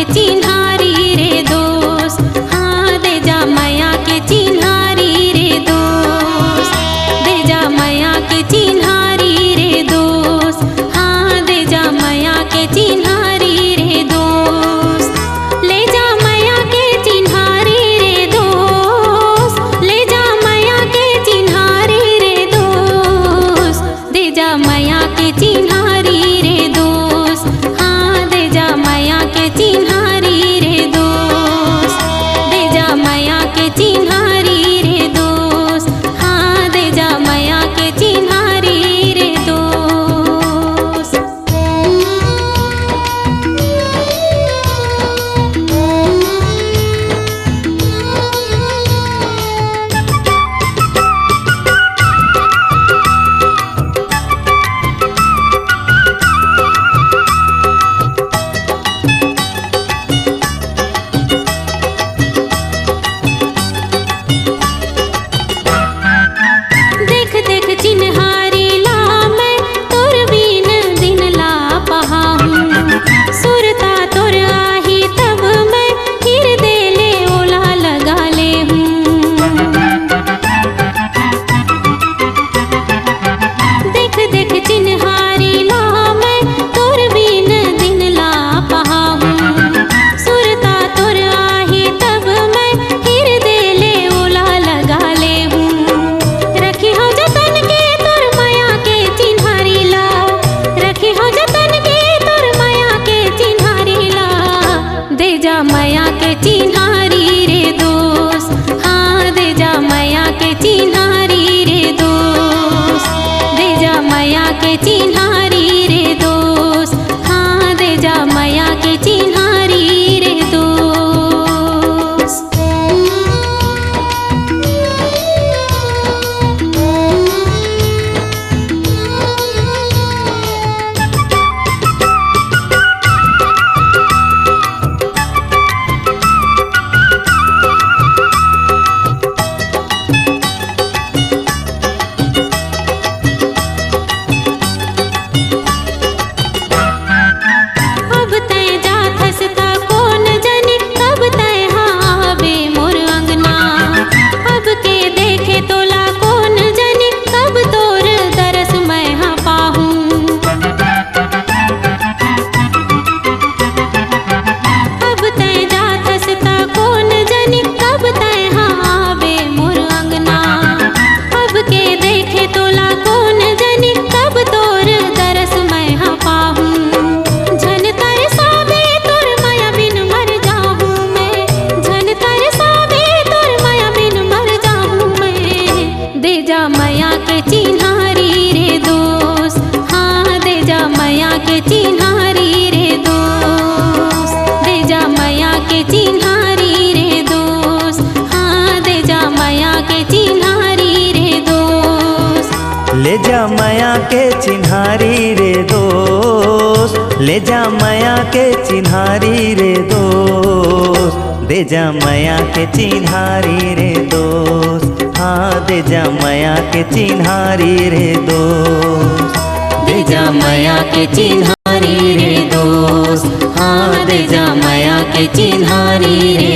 के चिन्हारी रे दोस्त, हाँ दे जा मैया के चिन्हारी रे दोस्त, दे जा मैया के चिन्हारी रे दोस्त, हाँ दे जा मैया के चिन्हारी रे दोस्त, ले जा मैया के चिन्हारी रे दोस्त, ले जा मैया के चिन्हारी रे दोस्त, दे जा मैया के चिन्हारी रे दोस्त, हाँ दे जा मैया के चिन्हारी रे दोस्त, दे जा मैया के चिन्हारी रे दोस्त, हाँ दे जा मैया के चिन्हारी रे दोस्त। देख देख चिन्हारी ला मैं तोर बीन दिन ला पहा हूँ, सुरता तोर आही तब मैं हृदय ले ओला लगा ले हूँ। देख देख चिन्हारी ला मैं तोर बीन दिन ला पहा हूँ, सुरता तोर आही तब मैं हृदय ले ओला लगा ले हूँ। रखी हो जतन के तोर माया के चिन्हारी ला, रखी हो जतन के तोर माया के चिन्हारी ला, दे जा मैया के चिन्हारी रे दोस्त, हाँ दे जा मैया के चिन्हारी रे दोस्त, दे जा मैया के चिन्हारी रे दोस्त, हाँ दे जा मैया के चिन्हारी रे दोस्त। अब तय जात हसता कौन जनी, कब तय हाँ आवे मोर अंगना, अब के देखे तोला कौन जनी, कब तोर दरस मैं हाँ पाहूँ। अब तय जात हसता कौन जनी, कब तय हाँ आवे मोर अंगना, अब के देखे तोला कौन जनी, कब तोर दरस मैं हाँ पाहूँ। झन तरसावे तोर माया बिन मर जाऊँ मैं, झन तरसावे तोर माया बिन मर जाऊँ मैं, दे जा मैया के चिन्हारी रे दोस्त, हाँ दे जा मैया के चिन्हारी रे दोस्त, दे जा मैया के चिन्हारी रे दोस्त, हाँ दे जा मैया के चिन्हारी रे दोस्त। ले जा मैया के चिन्हारी रे दोस्त, ले जा मैया के चिन्हारी रे दोस्त, दे जा मैया के चिन्हारी रे दोस्त, हाँ दे जा मैया के चिन्हारी रे दोस्त, दे जा मैया के चिन्हारी रे दोस्त, हाँ दे जा मैया के चिन्हारी रे